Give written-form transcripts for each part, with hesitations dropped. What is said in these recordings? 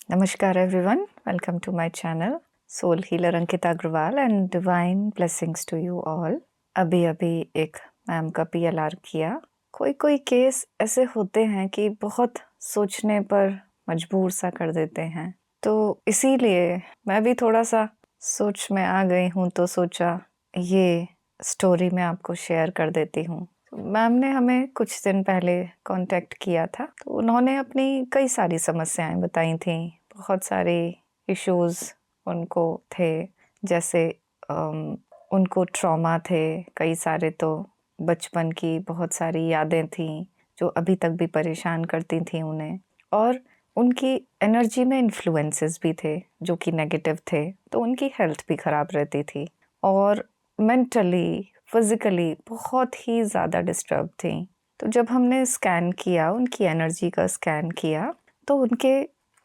Namaskar everyone, welcome to my channel Soul Healer Ankita Agrawal and Divine Blessings to you all। अभी एक ma'am का PLR किया। कोई case ऐसे होते हैं कि बहुत सोचने पर मजबूर सा कर देते हैं, तो इसीलिए मैं भी थोड़ा सा सोच में आ गई हूँ, तो सोचा ये स्टोरी मैं आपको शेयर कर देती हूँ। मैम ने हमें कुछ दिन पहले कांटेक्ट किया था, तो उन्होंने अपनी कई सारी समस्याएं बताई थी। बहुत सारे इश्यूज उनको थे, जैसे उनको ट्रॉमा थे कई सारे, तो बचपन की बहुत सारी यादें थी जो अभी तक भी परेशान करती थी उन्हें, और उनकी एनर्जी में इन्फ्लुएंसेस भी थे जो कि नेगेटिव थे, तो उनकी हेल्थ भी ख़राब रहती थी और मेंटली फिज़िकली बहुत ही ज़्यादा डिस्टर्ब थी। तो जब हमने स्कैन किया, उनकी एनर्जी का स्कैन किया, तो उनके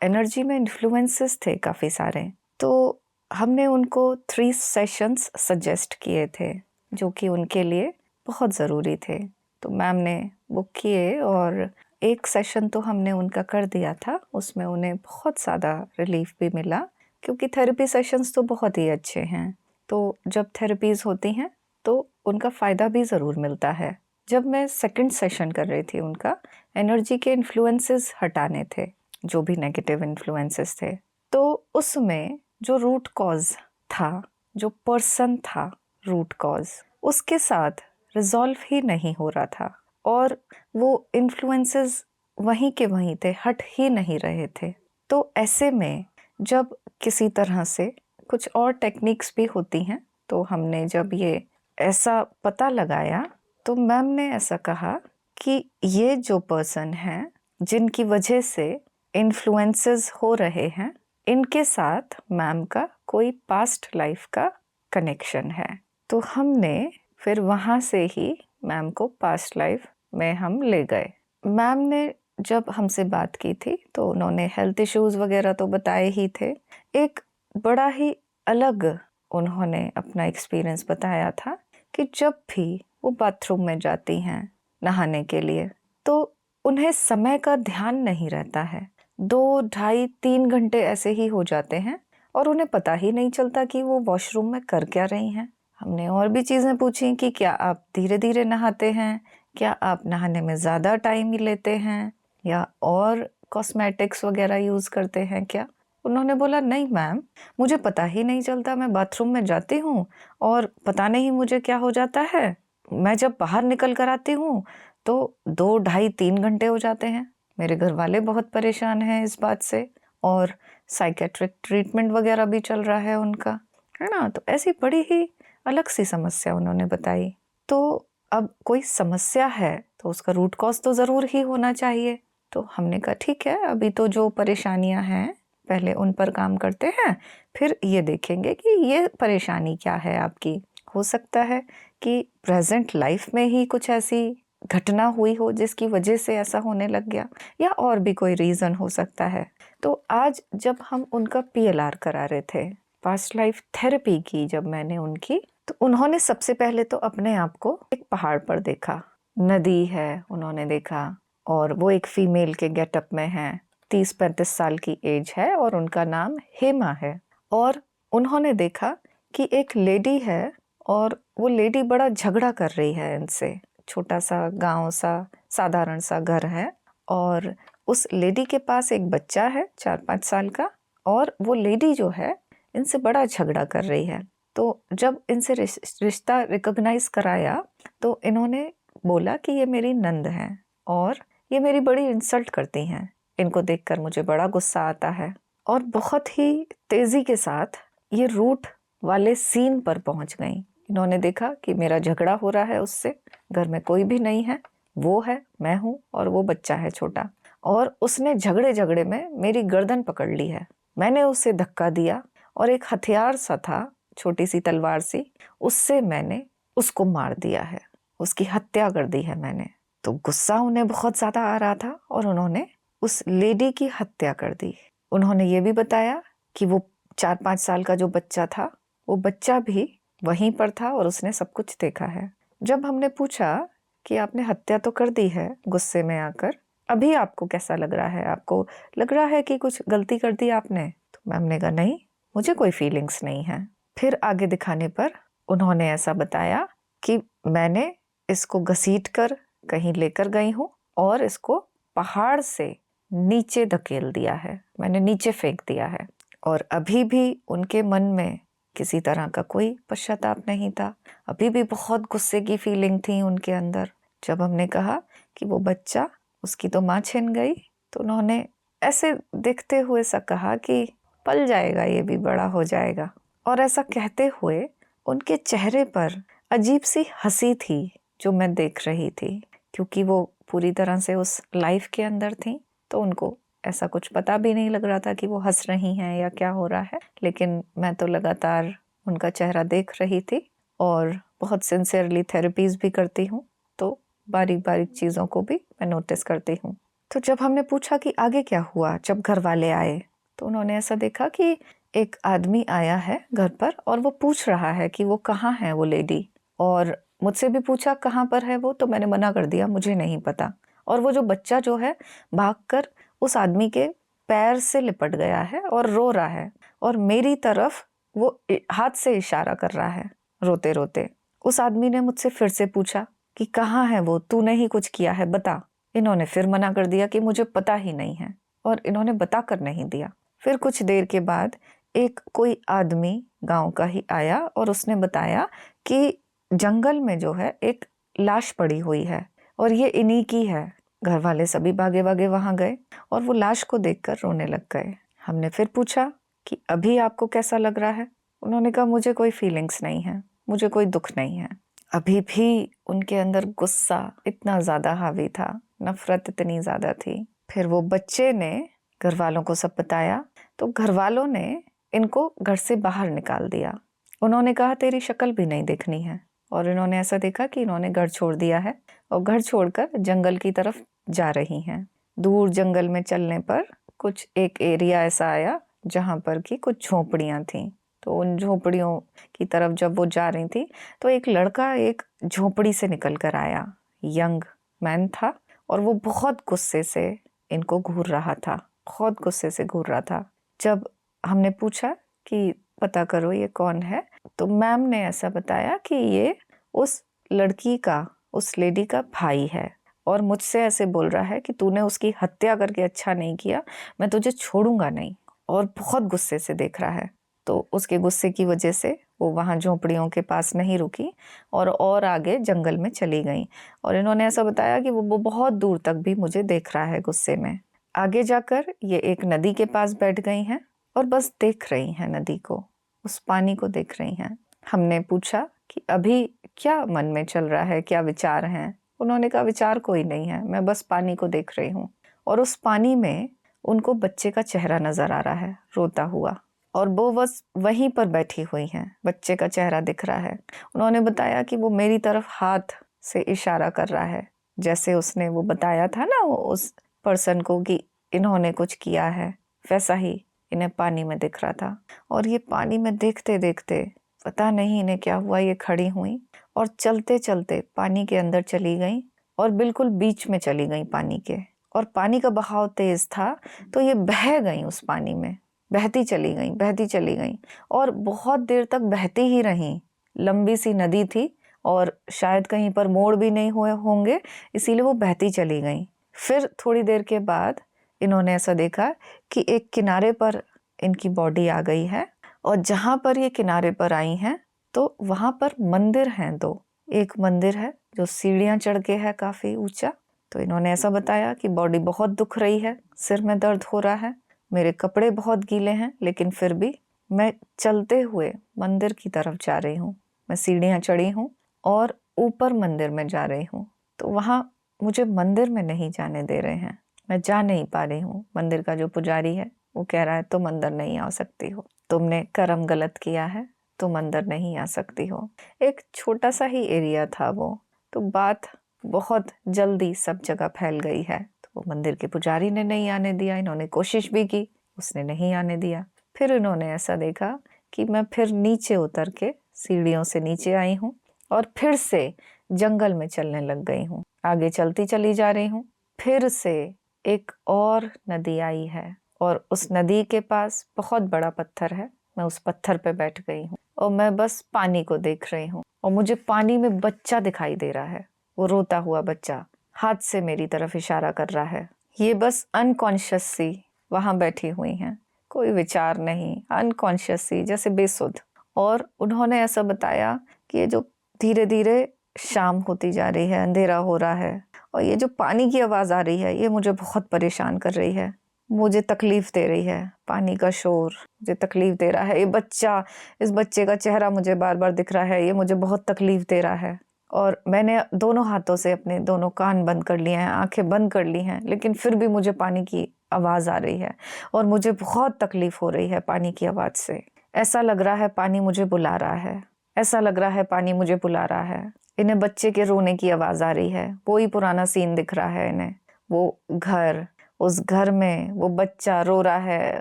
एनर्जी में इन्फ्लुएंसेस थे काफ़ी सारे। तो हमने उनको 3 सेशंस सजेस्ट किए थे जो कि उनके लिए बहुत ज़रूरी थे। तो मैम ने बुक किए और एक सेशन तो हमने उनका कर दिया था। उसमें उन्हें बहुत ज़्यादा रिलीफ भी मिला, क्योंकि थेरेपी सेशंस तो बहुत ही अच्छे हैं। तो जब थेरेपीज़ होती हैं तो उनका फ़ायदा भी ज़रूर मिलता है। जब मैं सेकंड सेशन कर रही थी, उनका एनर्जी के इन्फ्लुएंसेस हटाने थे, जो भी नेगेटिव इन्फ्लुएंसेस थे, तो उसमें जो रूट कॉज था, जो पर्सन था रूट कॉज, उसके साथ रिजॉल्व ही नहीं हो रहा था और वो इन्फ्लुएंसेस वहीं के वहीं थे, हट ही नहीं रहे थे। तो ऐसे में जब किसी तरह से कुछ और टेक्निक्स भी होती हैं, तो हमने जब ये ऐसा पता लगाया, तो मैम ने ऐसा कहा कि ये जो पर्सन है जिनकी वजह से इन्फ्लुएंसेस हो रहे हैं, इनके साथ मैम का कोई पास्ट लाइफ का कनेक्शन है। तो हमने फिर वहाँ से ही मैम को पास्ट लाइफ में हम ले गए। मैम ने जब हमसे बात की थी तो उन्होंने हेल्थ इश्यूज वगैरह तो बताए ही थे। एक बड़ा ही अलग उन्होंने अपना एक्सपीरियंस बताया था कि जब भी वो बाथरूम में जाती हैं नहाने के लिए, तो उन्हें समय का ध्यान नहीं रहता है। 2, ढाई, 3 घंटे ऐसे ही हो जाते हैं और उन्हें पता ही नहीं चलता कि वो वॉशरूम में कर क्या रही हैं। हमने और भी चीज़ें पूछी कि क्या आप धीरे धीरे नहाते हैं, क्या आप नहाने में ज़्यादा टाइम ही लेते हैं, या और कॉस्मेटिक्स वगैरह यूज़ करते हैं क्या। उन्होंने बोला, नहीं मैम, मुझे पता ही नहीं चलता, मैं बाथरूम में जाती हूँ और पता नहीं मुझे क्या हो जाता है। मैं जब बाहर निकल कर आती हूँ तो 2, ढाई, 3 घंटे हो जाते हैं। मेरे घर वाले बहुत परेशान हैं इस बात से, और साइकेट्रिक ट्रीटमेंट वगैरह भी चल रहा है उनका, है ना। तो ऐसी बड़ी ही अलग सी समस्या उन्होंने बताई। तो अब कोई समस्या है तो उसका रूट कॉज तो ज़रूर ही होना चाहिए। तो हमने कहा ठीक है, अभी तो जो परेशानियां हैं पहले उन पर काम करते हैं, फिर ये देखेंगे कि ये परेशानी क्या है आपकी। हो सकता है कि प्रेजेंट लाइफ में ही कुछ ऐसी घटना हुई हो जिसकी वजह से ऐसा होने लग गया, या और भी कोई रीज़न हो सकता है। तो आज जब हम उनका PLR करा रहे थे, पास्ट लाइफ थेरेपी की जब मैंने उनकी, तो उन्होंने सबसे पहले तो अपने आप को एक पहाड़ पर देखा, नदी है उन्होंने देखा, और वो एक फीमेल के गेटअप में है, 30-35 साल की एज है और उनका नाम हेमा है। और उन्होंने देखा कि एक लेडी है और वो लेडी बड़ा झगड़ा कर रही है इनसे। छोटा सा गांव सा साधारण सा घर है और उस लेडी के पास एक बच्चा है 4-5 साल का, और वो लेडी जो है इनसे बड़ा झगड़ा कर रही है। तो जब इनसे रिश्ता रिकॉग्नाइज कराया तो इन्होंने बोला कि ये मेरी नंद है और ये मेरी बड़ी इंसल्ट करती हैं, इनको देखकर मुझे बड़ा गुस्सा आता है। और बहुत ही तेजी के साथ ये रूट वाले सीन पर पहुंच गई। इन्होंने देखा कि मेरा झगड़ा हो रहा है उससे, घर में कोई भी नहीं है, वो है, मैं हूँ और वो बच्चा है छोटा, और उसने झगड़े झगड़े में मेरी गर्दन पकड़ ली है। मैंने उसे धक्का दिया और एक हथियार सा था, छोटी सी तलवार सी, उससे मैंने उसको मार दिया है, उसकी हत्या कर दी है मैंने। तो गुस्सा उन्हें बहुत ज़्यादा आ रहा था और उन्होंने उस लेडी की हत्या कर दी। उन्होंने ये भी बताया कि वो 4-5 साल का जो बच्चा था, वो बच्चा भी वहीं पर था और उसने सब कुछ देखा है। जब हमने पूछा कि आपने हत्या तो कर दी है गुस्से में आकर, अभी आपको कैसा लग रहा है? आपको लग रहा है कि कुछ गलती कर दी आपने? तो मैम ने कहा नहीं, मुझे कोई फीलिंग्स नहीं है। फिर आगे दिखाने पर उन्होंने ऐसा बताया कि मैंने इसको घसीट कर कहीं लेकर गई हूँ और इसको पहाड़ से नीचे धकेल दिया है, मैंने नीचे फेंक दिया है। और अभी भी उनके मन में किसी तरह का कोई पश्चाताप नहीं था, अभी भी बहुत गुस्से की फीलिंग थी उनके अंदर। जब हमने कहा कि वो बच्चा, उसकी तो माँ छिन गई, तो उन्होंने ऐसे देखते हुए सा कहा कि पल जाएगा, ये भी बड़ा हो जाएगा। और ऐसा कहते हुए उनके चेहरे पर अजीब सी हंसी थी जो मैं देख रही थी, क्योंकि वो पूरी तरह से उस लाइफ के अंदर थी, तो उनको ऐसा कुछ पता भी नहीं लग रहा था कि वो हंस रही हैं या क्या हो रहा है। लेकिन मैं तो लगातार उनका चेहरा देख रही थी और बहुत सिंसियरली थेरेपीज भी करती हूँ, तो बारीक बारीक चीज़ों को भी मैं नोटिस करती हूँ। तो जब हमने पूछा कि आगे क्या हुआ जब घर वाले आए, तो उन्होंने ऐसा देखा कि एक आदमी आया है घर पर और वो पूछ रहा है कि वो कहाँ है वो लेडी। और मुझसे भी पूछा कहाँ पर है वो, तो मैंने मना कर दिया, मुझे नहीं पता। और वो जो बच्चा जो है भागकर उस आदमी के पैर से लिपट गया है और रो रहा है, और मेरी तरफ वो हाथ से इशारा कर रहा है रोते रोते। उस आदमी ने मुझसे फिर से पूछा कि कहाँ है वो, तूने ही कुछ किया है, बता। इन्होंने फिर मना कर दिया कि मुझे पता ही नहीं है, और इन्होंने बता कर नहीं दिया। फिर कुछ देर के बाद एक कोई आदमी गांव का ही आया और उसने बताया कि जंगल में जो है एक लाश पड़ी हुई है और ये इन्हीं की है। घर वाले सभी भागे भागे वहां गए और वो लाश को देखकर रोने लग गए। हमने फिर पूछा कि अभी आपको कैसा लग रहा है? उन्होंने कहा मुझे कोई फीलिंग्स नहीं है, मुझे कोई दुख नहीं है। अभी भी उनके अंदर गुस्सा इतना ज्यादा हावी था, नफरत इतनी ज्यादा थी। फिर वो बच्चे ने घर वालों को सब बताया, तो घर वालों ने इनको घर से बाहर निकाल दिया। उन्होंने कहा तेरी शक्ल भी नहीं देखनी है, और इन्होंने ऐसा देखा कि इन्होंने घर छोड़ दिया है और घर छोड़कर जंगल की तरफ जा रही हैं। दूर जंगल में चलने पर कुछ एक एरिया ऐसा आया जहां पर कि कुछ झोपड़ियां थीं। तो उन झोपड़ियों की तरफ जब वो जा रही थी, तो एक लड़का एक झोपड़ी से निकल कर आया, यंग मैन था, और वो बहुत गुस्से से इनको घूर रहा था, बहुत गुस्से से घूर रहा था। जब हमने पूछा कि पता करो ये कौन है, तो मैम ने ऐसा बताया कि ये उस लड़की का, उस लेडी का भाई है, और मुझसे ऐसे बोल रहा है कि तूने उसकी हत्या करके अच्छा नहीं किया, मैं तुझे छोड़ूंगा नहीं। और बहुत गुस्से से देख रहा है। तो उसके गुस्से की वजह से वो वहाँ झोपड़ियों के पास नहीं रुकी और आगे जंगल में चली गई। और इन्होंने ऐसा बताया कि वो बहुत दूर तक भी मुझे देख रहा है गुस्से में। आगे जाकर ये एक नदी के पास बैठ गई हैं और बस देख रही हैं नदी को, उस पानी को देख रही हैं। हमने पूछा कि अभी क्या मन में चल रहा है, क्या विचार हैं? उन्होंने कहा विचार कोई नहीं है, मैं बस पानी को देख रही हूँ। और उस पानी में उनको बच्चे का चेहरा नजर आ रहा है रोता हुआ, और वो बस वहीं पर बैठी हुई हैं, बच्चे का चेहरा दिख रहा है। उन्होंने बताया कि वो मेरी तरफ हाथ से इशारा कर रहा है, जैसे उसने वो बताया था ना उस पर्सन को कि इन्होंने कुछ किया है, वैसा ही इन्हें पानी में दिख रहा था। और ये पानी में देखते देखते पता नहीं इन्हें क्या हुआ, ये खड़ी हुई और चलते चलते पानी के अंदर चली गई और बिल्कुल बीच में चली गई पानी के। और पानी का बहाव तेज था, तो ये बह गई उस पानी में, बहती चली गई, बहती चली गई, और बहुत देर तक बहती ही रही। लंबी सी नदी थी और शायद कहीं पर मोड़ भी नहीं हुए होंगे, इसीलिए वो बहती चली गई। फिर थोड़ी देर के बाद इन्होंने ऐसा देखा कि एक किनारे पर इनकी बॉडी आ गई है, और जहां पर ये किनारे पर आई हैं तो वहां पर मंदिर हैं दो। एक मंदिर है जो सीढ़ियां चढ़ के है काफी ऊंचा। तो इन्होंने ऐसा बताया कि बॉडी बहुत दुख रही है, सिर में दर्द हो रहा है, मेरे कपड़े बहुत गीले हैं, लेकिन फिर भी मैं चलते हुए मंदिर की तरफ जा रही हूँ। मैं सीढ़ियां चढ़ी हूँ और ऊपर मंदिर में जा रही हूँ, तो वहां मुझे मंदिर में नहीं जाने दे रहे हैं, मैं जा नहीं पा रही हूँ। मंदिर का जो पुजारी है वो कह रहा है तुम अंदर नहीं आ सकती हो, तुमने कर्म गलत किया है, तुम अंदर नहीं आ सकती हो। एक छोटा सा ही एरिया था वो, तो बात बहुत जल्दी सब जगह फैल गई है। तो वो मंदिर के पुजारी ने नहीं आने दिया, इन्होंने कोशिश भी की, उसने नहीं आने दिया। फिर इन्होंने ऐसा देखा कि मैं फिर नीचे उतर के सीढ़ियों से नीचे आई हूँ और फिर से जंगल में चलने लग गई हूँ। आगे चलती चली जा रही हूँ, फिर से एक और नदी आई है और उस नदी के पास बहुत बड़ा पत्थर है। मैं उस पत्थर पे बैठ गई हूँ और मैं बस पानी को देख रही हूँ और मुझे पानी में बच्चा दिखाई दे रहा है। वो रोता हुआ बच्चा हाथ से मेरी तरफ इशारा कर रहा है। ये बस अनकॉन्शियस सी वहां बैठी हुई हैं, कोई विचार नहीं, अनकॉन्शियस सी, जैसे बेसुध। और उन्होंने ऐसा बताया कि ये जो धीरे धीरे शाम होती जा रही है, अंधेरा हो रहा है और ये जो पानी की आवाज आ रही है ये मुझे बहुत परेशान कर रही है, मुझे तकलीफ दे रही है। पानी का शोर मुझे तकलीफ दे रहा है। ये बच्चा, इस बच्चे का चेहरा मुझे बार बार दिख रहा है, ये मुझे बहुत तकलीफ दे रहा है। और मैंने दोनों हाथों से अपने दोनों कान बंद कर लिए हैं, आंखें बंद कर ली हैं, लेकिन फिर भी मुझे पानी की आवाज आ रही है और मुझे बहुत तकलीफ हो रही है पानी की आवाज से। ऐसा लग रहा है पानी मुझे बुला रहा है, ऐसा लग रहा है पानी मुझे बुला रहा है। इन्हें बच्चे के रोने की आवाज आ रही है, वही पुराना सीन दिख रहा है इन्हें। वो घर, उस घर में वो बच्चा रो रहा है,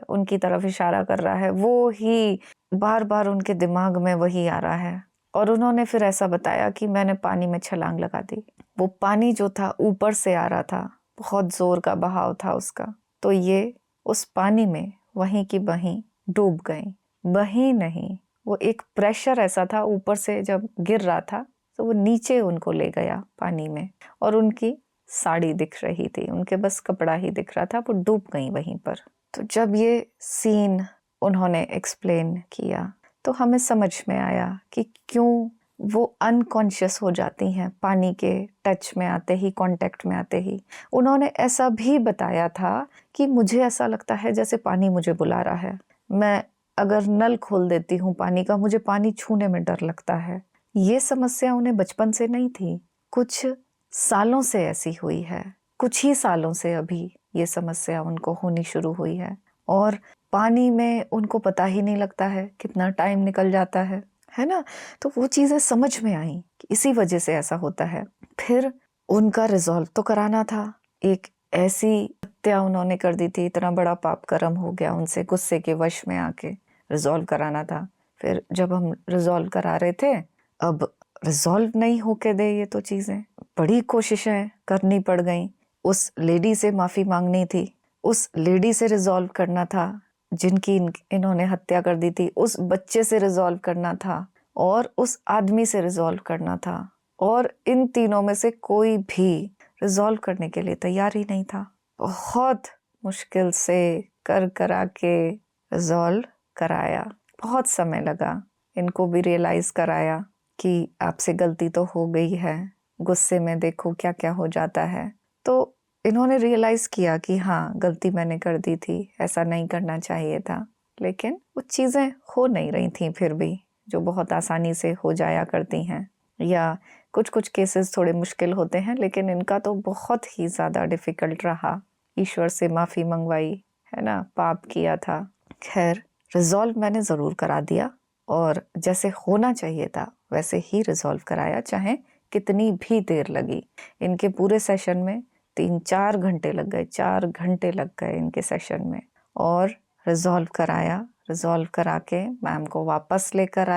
उनकी तरफ इशारा कर रहा है, वो ही बार बार उनके दिमाग में वही आ रहा है। और उन्होंने फिर ऐसा बताया कि मैंने पानी में छलांग लगा दी। वो पानी जो था ऊपर से आ रहा था, बहुत जोर का बहाव था उसका, तो ये उस पानी में वहीं की वहीं डूब गई। वहीं नहीं, वो एक प्रेशर ऐसा था ऊपर से जब गिर रहा था तो वो नीचे उनको ले गया पानी में और उनकी साड़ी दिख रही थी, उनके बस कपड़ा ही दिख रहा था, वो डूब गई वहीं पर। तो जब ये सीन उन्होंने एक्सप्लेन किया तो हमें समझ में आया कि क्यों वो अनकॉन्शियस हो जाती हैं पानी के टच में आते ही, कांटेक्ट में आते ही। उन्होंने ऐसा भी बताया था कि मुझे ऐसा लगता है जैसे पानी मुझे बुला रहा है। मैं अगर नल खोल देती हूँ पानी का, मुझे पानी छूने में डर लगता है। ये समस्या उन्हें बचपन से नहीं थी, कुछ सालों से ऐसी हुई है, कुछ ही सालों से अभी ये समस्या उनको होनी शुरू हुई है। और पानी में उनको पता ही नहीं लगता है कितना टाइम निकल जाता है ना। तो वो चीजें समझ में आई कि इसी वजह से ऐसा होता है। फिर उनका रिजॉल्व तो कराना था। एक ऐसी हत्या उन्होंने कर दी थी, इतना बड़ा पाप कर्म हो गया उनसे, गुस्से के वश में आके रिजॉल्व कराना था। फिर जब हम रिजॉल्व करा रहे थे, अब रिजॉल्व नहीं होके दे ये तो चीजें, बड़ी कोशिशें करनी पड़ गई। उस लेडी से माफी मांगनी थी, उस लेडी से रिजॉल्व करना था जिनकी इन्होंने हत्या कर दी थी, उस बच्चे से रिजॉल्व करना था और उस आदमी से रिजॉल्व करना था। और इन तीनों में से कोई भी रिजॉल्व करने के लिए तैयार ही नहीं था। बहुत मुश्किल से कर करा के रिजॉल्व कराया, बहुत समय लगा। इनको भी रियलाइज कराया कि आपसे गलती तो हो गई है, गुस्से में देखो क्या क्या हो जाता है। तो इन्होंने रियलाइज किया कि हाँ, गलती मैंने कर दी थी, ऐसा नहीं करना चाहिए था। लेकिन वो चीजें हो नहीं रही थी फिर भी, जो बहुत आसानी से हो जाया करती हैं, या कुछ कुछ केसेस थोड़े मुश्किल होते हैं, लेकिन इनका तो बहुत ही ज्यादा डिफिकल्ट रहा। ईश्वर से माफी मंगवाई, है ना, पाप किया था। खैर, रिजॉल्व मैंने जरूर करा दिया और जैसे होना चाहिए था वैसे ही रिजॉल्व कराया, चाहे कितनी भी देर लगी। इनके पूरे सेशन में 3-4 घंटे लग गए, 4 घंटे लग गए इनके सेशन में। और रिजॉल्व कराया, रिजॉल्व करा के मैम को वापस लेकर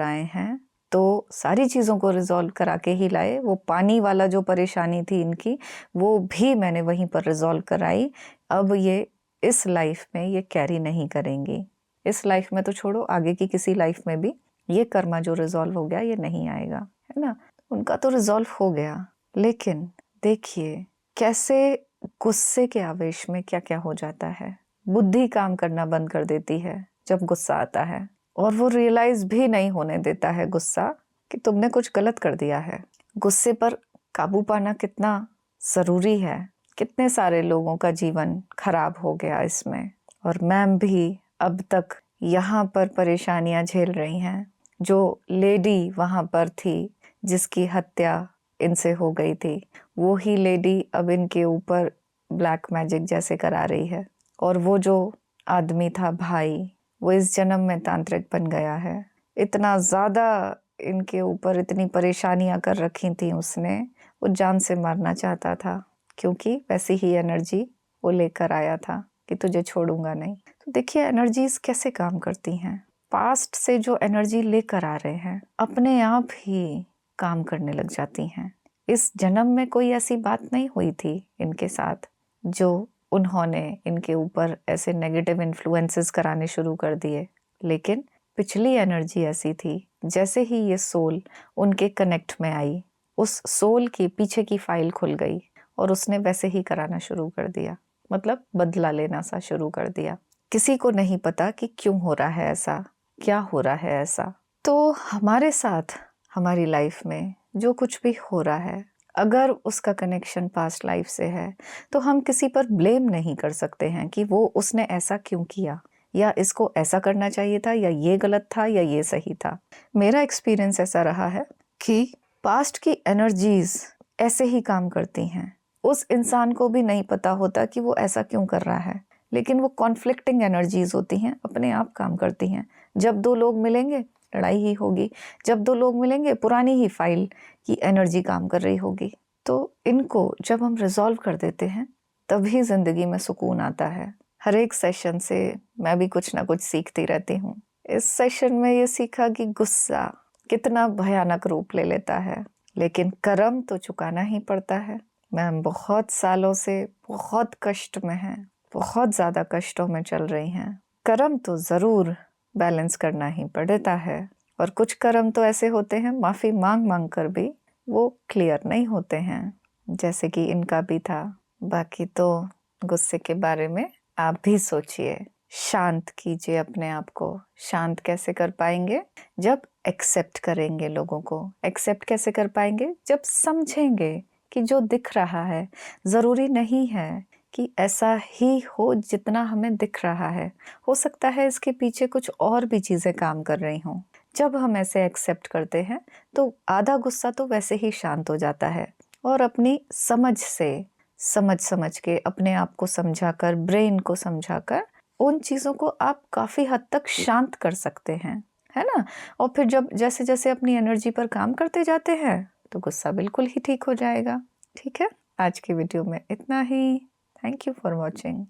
आए हैं। तो सारी चीज़ों को रिजॉल्व करा के ही लाए। वो पानी वाला जो परेशानी थी इनकी, वो भी मैंने वहीं पर रिजॉल्व कराई। अब ये इस लाइफ में ये कैरी नहीं करेंगी। इस लाइफ में तो छोड़ो, आगे की किसी लाइफ में भी ये कर्मा जो रिजॉल्व हो गया ये नहीं आएगा, है ना। उनका तो रिजॉल्व हो गया, लेकिन देखिए कैसे गुस्से के आवेश में क्या क्या हो जाता है। बुद्धि काम करना बंद कर देती है जब गुस्सा आता है, और वो रियलाइज भी नहीं होने देता है गुस्सा कि तुमने कुछ गलत कर दिया है। गुस्से पर काबू पाना कितना जरूरी है। कितने सारे लोगों का जीवन खराब हो गया इसमें। और मैम भी अब तक यहाँ पर परेशानियां झेल रही हैं। जो लेडी वहां पर थी जिसकी हत्या इनसे हो गई थी, वो ही लेडी अब इनके ऊपर ब्लैक मैजिक जैसे करा रही है। और वो जो आदमी था भाई, वो इस जन्म में तांत्रिक बन गया है। इतना ज्यादा इनके ऊपर इतनी परेशानियां कर रखी थी उसने, वो जान से मारना चाहता था, क्योंकि वैसी ही एनर्जी वो लेकर आया था कि तुझे छोड़ूंगा नहीं। तो देखिए एनर्जीज कैसे काम करती हैं। पास्ट से जो एनर्जी लेकर आ रहे हैं अपने आप ही काम करने लग जाती हैं। इस जन्म में कोई ऐसी बात नहीं हुई थी इनके साथ जो उन्होंने इनके ऊपर ऐसे नेगेटिव इन्फ्लुएंसेस कराने शुरू कर दिए, लेकिन पिछली एनर्जी ऐसी थी, जैसे ही ये सोल उनके कनेक्ट में आई, उस सोल के पीछे की फाइल खुल गई और उसने वैसे ही कराना शुरू कर दिया, मतलब बदला लेना सा शुरू कर दिया। किसी को नहीं पता कि क्यों हो रहा है ऐसा, क्या हो रहा है ऐसा। तो हमारे साथ हमारी लाइफ में जो कुछ भी हो रहा है, अगर उसका कनेक्शन पास्ट लाइफ से है तो हम किसी पर ब्लेम नहीं कर सकते हैं कि वो उसने ऐसा क्यों किया, या इसको ऐसा करना चाहिए था, या ये गलत था, या ये सही था। मेरा एक्सपीरियंस ऐसा रहा है कि पास्ट की एनर्जीज ऐसे ही काम करती हैं। उस इंसान को भी नहीं पता होता कि वो ऐसा क्यों कर रहा है, लेकिन वो कॉन्फ्लिक्टिंग एनर्जीज होती हैं, अपने आप काम करती हैं। जब दो लोग मिलेंगे लड़ाई ही होगी, जब दो लोग मिलेंगे पुरानी ही फाइल की एनर्जी काम कर रही होगी। तो इनको जब हम रिजॉल्व कर देते हैं तभी जिंदगी में सुकून आता है। हर एक सेशन से मैं भी कुछ ना कुछ सीखती रहती हूँ। इस सेशन में ये सीखा कि गुस्सा कितना भयानक रूप ले लेता है, लेकिन कर्म तो चुकाना ही पड़ता है। मैम बहुत सालों से बहुत कष्ट में हैं, बहुत ज़्यादा कष्टों में चल रही हैं। कर्म तो ज़रूर बैलेंस करना ही पड़ता है, और कुछ कर्म तो ऐसे होते हैं माफ़ी मांग मांग कर भी वो क्लियर नहीं होते हैं, जैसे कि इनका भी था। बाकी तो गुस्से के बारे में आप भी सोचिए, शांत कीजिए अपने आप को। शांत कैसे कर पाएंगे? जब एक्सेप्ट करेंगे लोगों को। एक्सेप्ट कैसे कर पाएंगे? जब समझेंगे कि जो दिख रहा है ज़रूरी नहीं है कि ऐसा ही हो जितना हमें दिख रहा है। हो सकता है इसके पीछे कुछ और भी चीज़ें काम कर रही हों। जब हम ऐसे एक्सेप्ट करते हैं तो आधा गुस्सा तो वैसे ही शांत हो जाता है, और अपनी समझ से समझ के अपने आप को समझाकर, ब्रेन को समझाकर उन चीज़ों को आप काफ़ी हद तक शांत कर सकते हैं, है ना? और फिर जब जैसे जैसे अपनी एनर्जी पर काम करते जाते हैं तो गुस्सा बिल्कुल ही ठीक हो जाएगा। ठीक है, आज की वीडियो में इतना ही। Thank you for watching.